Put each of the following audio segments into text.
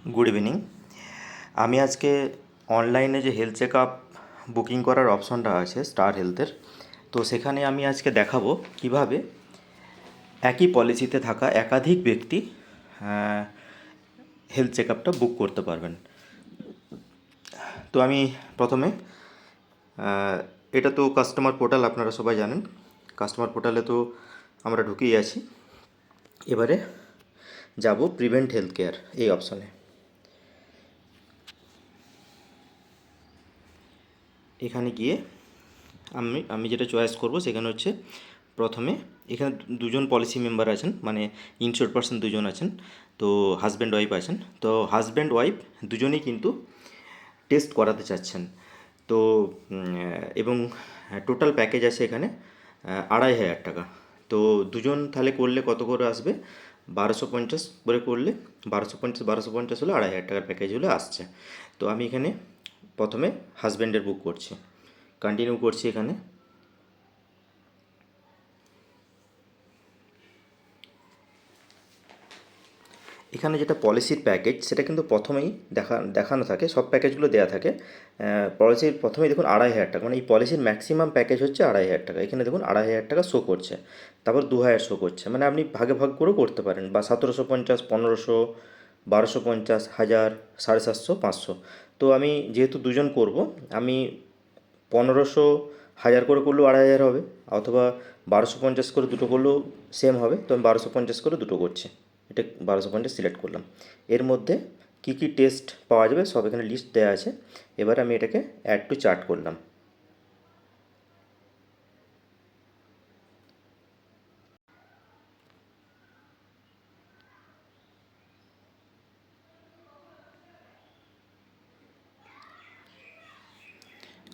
Good evening. আমি আজকে অনলাইনে যে হেলথ চেক আপ বুকিং করার অপশনটা আছে স্টার হেলথের, তো সেখানে আমি আজকে দেখাবো কিভাবে একই পলিসিতে থাকা একাধিক ব্যক্তি হেলথ চেক আপটা বুক করতে পারবেন। তো আমি প্রথমে এটা তো কাস্টমার পোর্টাল, আপনারা সবাই জানেন। কাস্টমার পোর্টালে তো আমরা ঢুকেই আছি। এবারে যাব প্রিভেন্ট হেলথ কেয়ার এই অপশনে। এখানে গিয়ে আমি যেটা চয়েস করব সেখানে হচ্ছে প্রথমে এখানে দুজন পলিসি মেম্বার আছেন, মানে ইনশিওর্ড পার্সন দুজন আছেন। তো হাজব্যান্ড ওয়াইফ আছেন। তো হাজব্যান্ড ওয়াইফ দুজনেই কিন্তু টেস্ট করাতে চাচ্ছেন। তো এবং টোটাল প্যাকেজ আছে এখানে 2,500 টাকা। তো দুজন তাহলে করলে কত করে আসবে? 1,250 করে করলে 1,250 হলে 2,500 টাকার প্যাকেজ হলে আসছে। তো আমি এখানে প্রথমে হাজব্যান্ডের বুক করছি, কন্টিনিউ করছি। এখানে যেটা পলিসির প্যাকেজ সেটা কিন্তু প্রথমেই দেখানো থাকে, সব প্যাকেজগুলো দেওয়া থাকে। পলিসির প্রথমেই দেখুন 2,500 টাকা, মানে এই পলিসির ম্যাক্সিমাম প্যাকেজ হচ্ছে 2,500 টাকা। এখানে দেখুন 2,500 টাকা শো করছে, তারপর 2,000 শো করছে, মানে আপনি ভাগে ভাগ করেও করতে পারেন, বা 1,750, 1,500, 1,250, 1,000, 750, 500। তো আমি যেহেতু দুজন করব, আমি 1,500, 1,000 করে করলেও 2,500 হবে, অথবা 1,250 করে দুটো করলেও সেম হবে। তো আমি 1,250 করে দুটো করছি, এটা 1,250 সিলেক্ট করলাম। এর মধ্যে কি কি টেস্ট পাওয়া যাবে সব এখানে লিস্ট দেওয়া আছে। এবার আমি এটাকে অ্যাড টু চার্ট করলাম।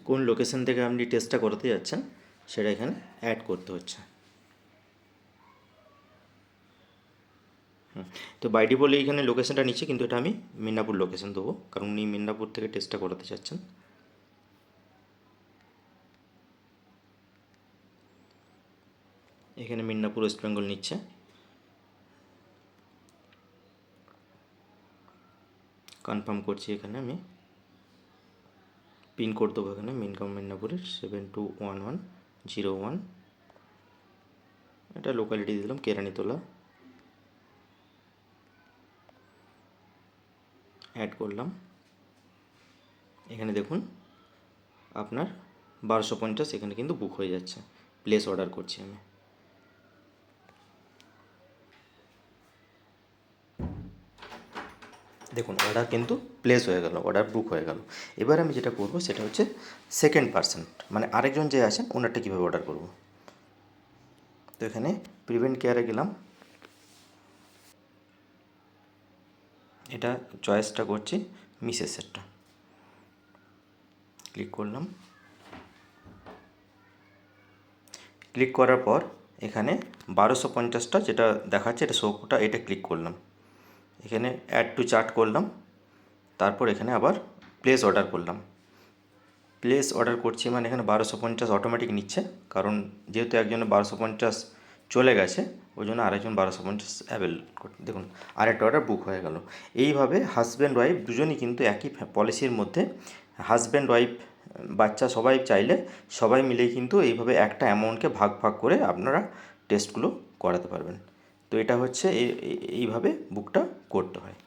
কোন লোকেশন থেকে আপনি টেস্টটা করাতে যাচ্ছেন সেটা এখানে অ্যাড করতে হচ্ছে। তো বাই ডিফল্ট এইখানে লোকেশনটা নিচ্ছে, কিন্তু এটা আমি মিদনাপুর লোকেশন দেবো, কারণ উনি মিদনাপুর থেকে টেস্টটা করাতে চাচ্ছেন। এখানে মিদনাপুর ওয়েস্ট বেঙ্গল নিচ্ছে। কনফার্ম করছি। এখানে আমি পিনকোড দেবো, এখানে মিদনাপুরের 721101। এটা লোকালিটি দিলাম কেরানীতলা, অ্যাড করলাম। এখানে দেখুন আপনার 1,250 এখানে কিন্তু বুক হয়ে যাচ্ছে। প্লেস অর্ডার করছি আমি। দেখুন অর্ডার কিন্তু প্লেস হয়ে গেল, অর্ডার বুক হয়ে গেল। এবার আমি যেটা করব সেটা হচ্ছে সেকেন্ড পার্সন, মানে আরেকজন যে আছেন ওনারটা কীভাবে অর্ডার করব। তো এখানে প্রিভেন্ট কেয়ারে গেলাম, এটা চয়েসটা করছি মিসেসেরটা, ক্লিক করলাম। ক্লিক করার পর এখানে 1,250টা যেটা দেখাচ্ছে এটা শোটা, এটা ক্লিক করলাম। এখানে অ্যাড টু চার্ট করলাম, তারপর এখানে আবার প্লেস অর্ডার করলাম। প্লেস অর্ডার করছি মানে এখানে 1,250 অটোমেটিক নিচ্ছে, কারণ যেহেতু একজনের 1,250 চলে গেছে ওই জন্য আরেকজন 1,250 দেখুন আরেকটা অর্ডার বুক হয়ে গেল। এইভাবে হাজব্যান্ড ওয়াইফ দুজনই কিন্তু একই পলিসির মধ্যে, হাজব্যান্ড ওয়াইফ বাচ্চা সবাই চাইলে সবাই মিলেই কিন্তু এইভাবে একটা অ্যামাউন্টকে ভাগ ভাগ করে আপনারা টেস্টগুলো করাতে পারবেন। তো এটা হচ্ছে এইভাবে বুকটা করতে হয়।